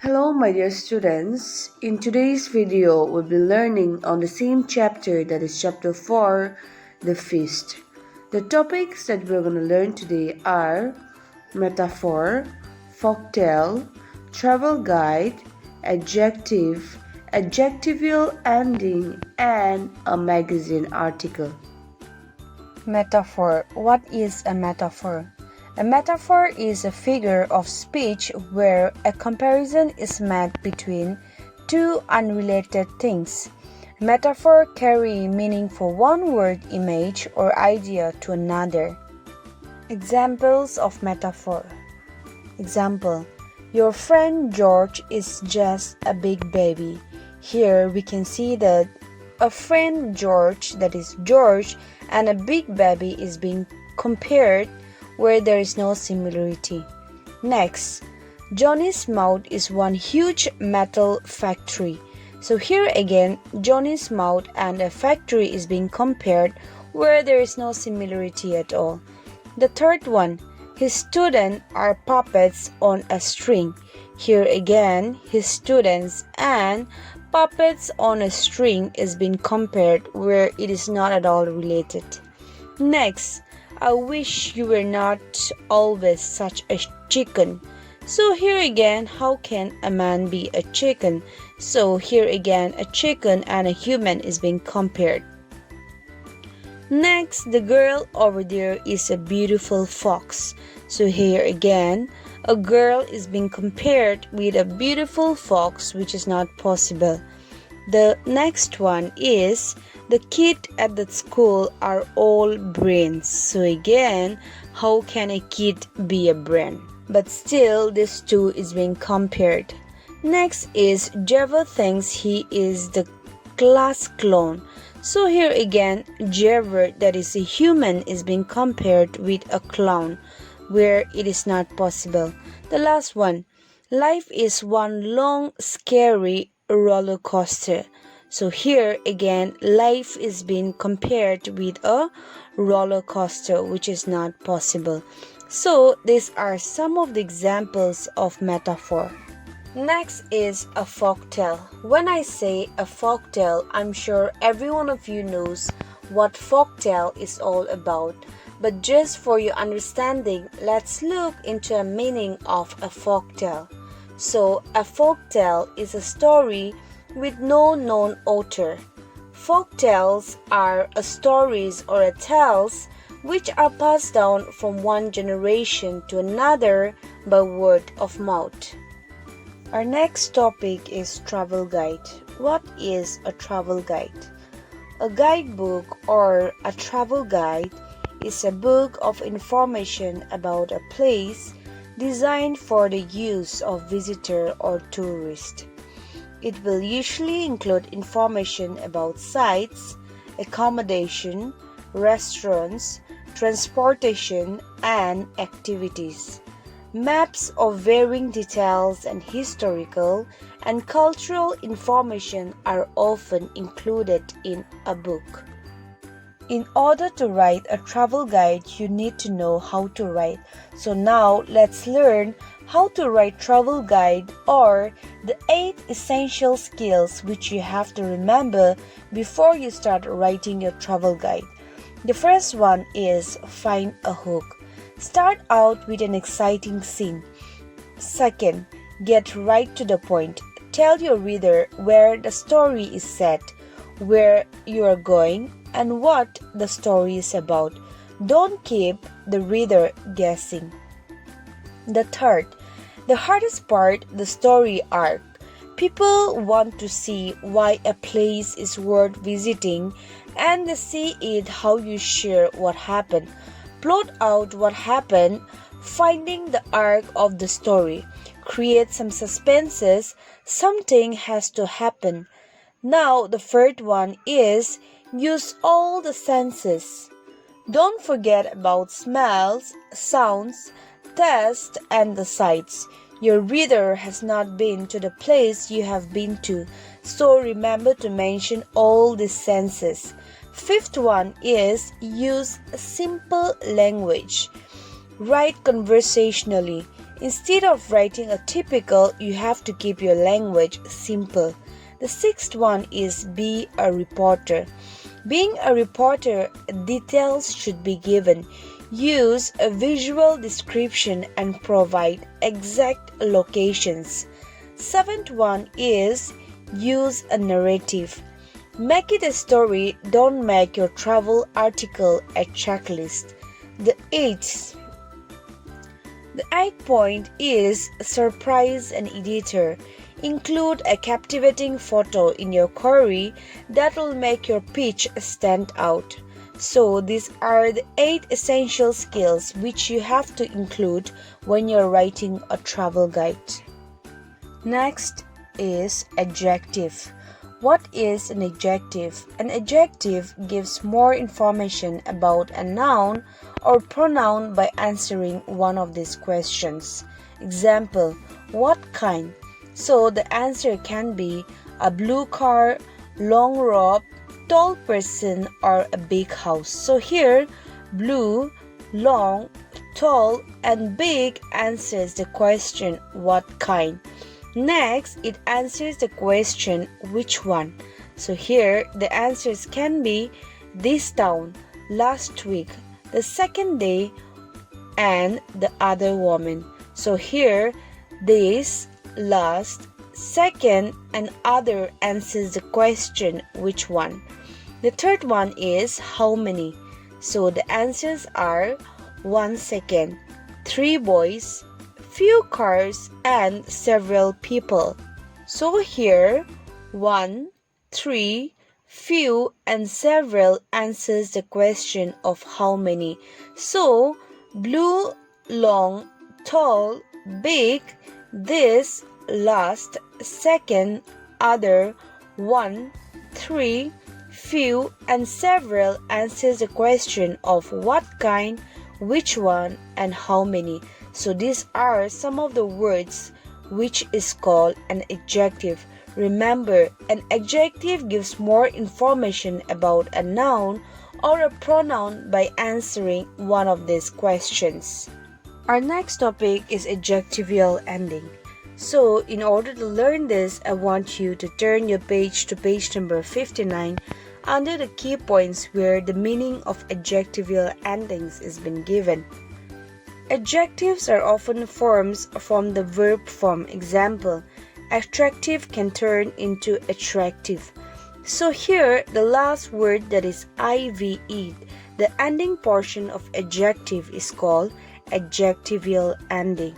Hello my dear students, in today's video we'll be learning on the same chapter, that is chapter 4, the feast. The topics that we're going to learn today are metaphor, folktale, travel guide, adjective, adjectival ending, and a magazine article. Metaphor. What is a metaphor? A metaphor is a figure of speech where a comparison is made between two unrelated things. Metaphor carry meaning for one word, image, or idea to another. Examples of metaphor. Example: your friend George is just a big baby. Here we can see that a friend George, that is George, and a big baby is being compared where there is no similarity. Next, Johnny's mouth is one huge metal factory. So here again, Johnny's mouth and a factory is being compared where there is no similarity at all. The third one, his students are puppets on a string. Here again, his students and puppets on a string is being compared where it is not at all related. Next, I wish you were not always such a chicken. So here again, how can a man be a chicken? So here again, a chicken and a human is being compared. Next, the girl over there is a beautiful fox. So here again, a girl is being compared with a beautiful fox, which is not possible. The next one is the kids at the school are all brains. So again, how can a kid be a brain? But still, this two is being compared. Next is Jever thinks he is the class clown. So here again, Jever, that is a human, is being compared with a clown, where it is not possible. The last one, life is one long, scary roller coaster. So here again, life is being compared with a roller coaster, which is not possible. So these are some of the examples of metaphor. Next is a folktale. When I say a folktale, I'm sure every one of you knows what folktale is all about. But just for your understanding, let's look into a meaning of a folktale. So a folktale is a story with no known author. Folktales are stories or tales which are passed down from one generation to another by word of mouth. Our next topic is travel guide. What is a travel guide? A guidebook or a travel guide is a book of information about a place designed for the use of visitor or tourist. It will usually include information about sites, accommodation, restaurants, transportation, and activities. Maps of varying details and historical and cultural information are often included in a book. In order to write a travel guide, you need to know how to write. So now let's learn how to write travel guide, or the 8 essential skills which you have to remember before you start writing your travel guide. The first one is find a hook. Start out with an exciting scene. Second, get right to the point. Tell your reader where the story is set, where you are going, and what the story is about. Don't keep the reader guessing. The third, the hardest part, the story arc. People want to see why a place is worth visiting, and they see it how you share what happened. Plot out what happened, finding the arc of the story. Create some suspenses, something has to happen. Now the third one is use all the senses. Don't forget about smells, sounds, taste, and the sights. Your reader has not been to the place you have been to, so remember to mention all the senses. Fifth one is use simple language. Write conversationally. Instead of writing a typical, you have to keep your language simple. The sixth one is be a reporter. Being a reporter, details should be given. Use a visual description and provide exact locations. Seventh one is use a narrative. Make it a story, don't make your travel article a checklist. The eighth point is surprise an editor. Include a captivating photo in your query that will make your pitch stand out. So these are the 8 essential skills which you have to include when you're writing a travel guide. Next is adjective. What is an adjective? An adjective gives more information about a noun or pronoun by answering one of these questions. Example, what kind? So the answer can be a blue car, long robe, tall person, or a big house. So here, blue, long, tall, and big answers the question what kind. Next, it answers the question which one. So here, the answers can be this town, last week, the second day, and the other woman. So here, this, last, second, and other answers the question which one. The third one is how many. So the answers are 1 second, 3 boys, few cars, and several people. So here 1, 3, few, and several answers the question of how many. So blue, long, tall, big, this, last, second, other, 1, 3, few, and several answers the question of what kind, which one, and how many. So these are some of the words which is called an adjective. Remember, an adjective gives more information about a noun or a pronoun by answering one of these questions. Our next topic is adjectival ending. So in order to learn this, I want you to turn your page to page number 59 under the key points where the meaning of adjectival endings is been given. Adjectives are often forms from the verb form. Example, attractive can turn into attractive. So here, the last word that is ive, the ending portion of adjective is called adjectival ending.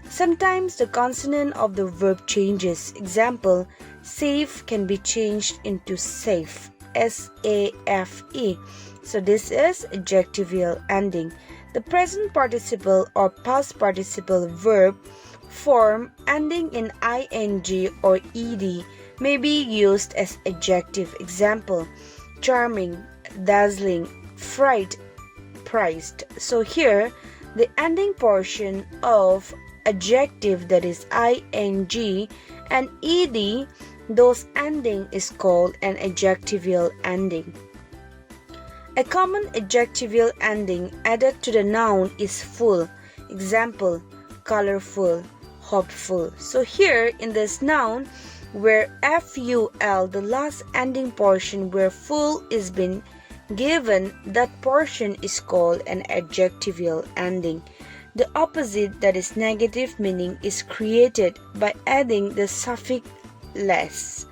Sometimes the consonant of the verb changes. Example, safe can be changed into safe, S-A-F-E. So this is adjectival ending. The present participle or past participle verb form ending in ing or ed may be used as adjective. Example, charming, dazzling, fright, prized. So here, the ending portion of adjective that is ing and ed, those ending is called an adjectival ending. A common adjectival ending added to the noun is full. Example, colorful, hopeful. So here in this noun, where ful, the last ending portion where full is been given, that portion is called an adjectival ending. The opposite, that is negative meaning, is created by adding the suffix less.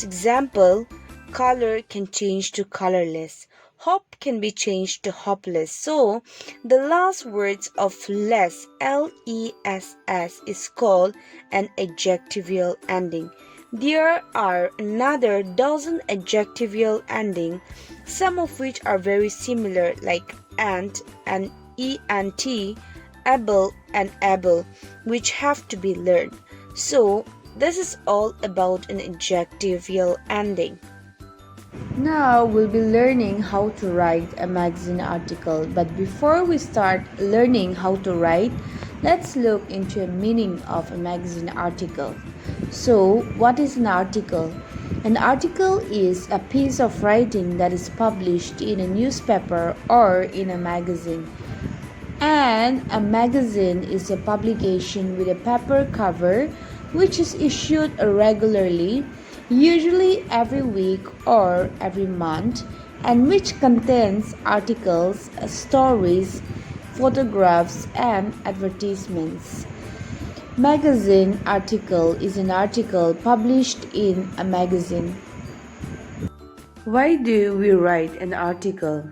Example, color can change to colorless. Hope can be changed to hopeless. So, the last words of less, L-E-S-S, is called an adjectival ending. There are another dozen adjectival endings, some of which are very similar, like ant and ent, able and able, which have to be learned. So, this is all about an adjectival ending. Now we'll be learning how to write a magazine article, but before we start learning how to write, let's look into a meaning of a magazine article. So, what is an article? An article is a piece of writing that is published in a newspaper or in a magazine. And a magazine is a publication with a paper cover which is issued regularly, usually every week or every month, and which contains articles, stories, photographs, and advertisements. Magazine article is an article published in a magazine. Why do we write an article?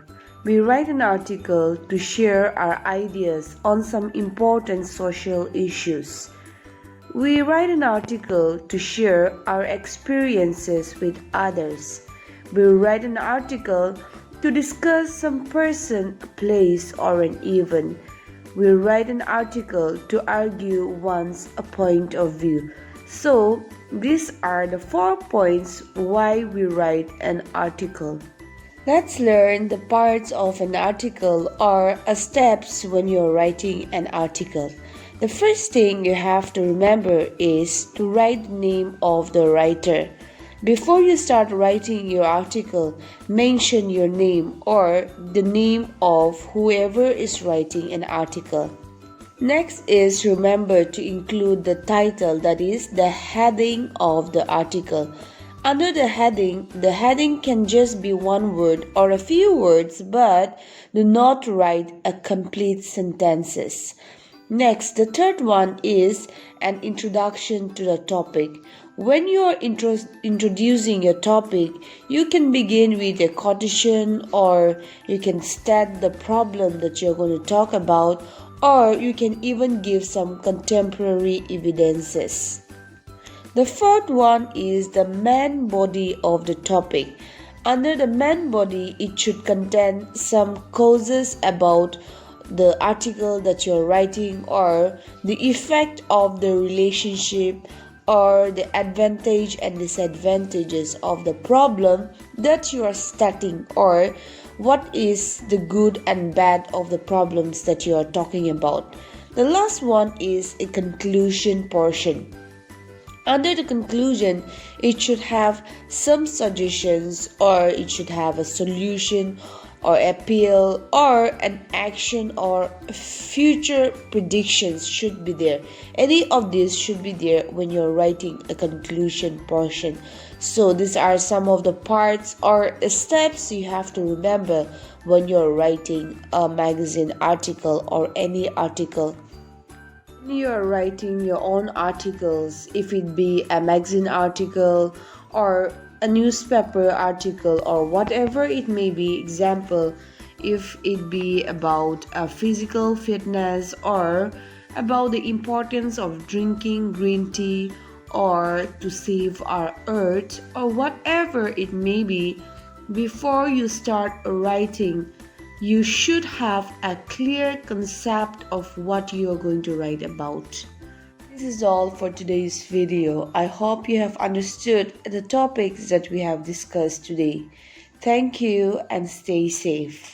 We write an article to share our ideas on some important social issues. We write an article to share our experiences with others. We write an article to discuss some person, place, or an event. We write an article to argue one's point of view. So, these are the 4 points why we write an article. Let's learn the parts of an article or steps when you're writing an article. The first thing you have to remember is to write the name of the writer. Before you start writing your article, mention your name or the name of whoever is writing an article. Next is remember to include the title, that is the heading of the article. Under the heading can just be one word or a few words, but do not write a complete sentences. Next, the third one is an introduction to the topic. When you are introducing your topic, you can begin with a quotation, or you can state the problem that you're going to talk about, or you can even give some contemporary evidences. The fourth one is the main body of the topic. Under the main body, it should contain some causes about the article that you're writing, or the effect of the relationship, or the advantage and disadvantages of the problem that you are stating, or what is the good and bad of the problems that you are talking about. The last one is a conclusion portion. Under the conclusion, it should have some suggestions, or it should have a solution or appeal or an action or future predictions should be there. Any of these should be there when you're writing a conclusion portion. So these are some of the parts or steps you have to remember when you're writing a magazine article or any article. When you are writing your own articles, if it be a magazine article or a newspaper article or whatever it may be, example, if it be about a physical fitness or about the importance of drinking green tea or to save our earth or whatever it may be, before you start writing, you should have a clear concept of what you are going to write about. This is all for today's video. I hope you have understood the topics that we have discussed today. Thank you and stay safe.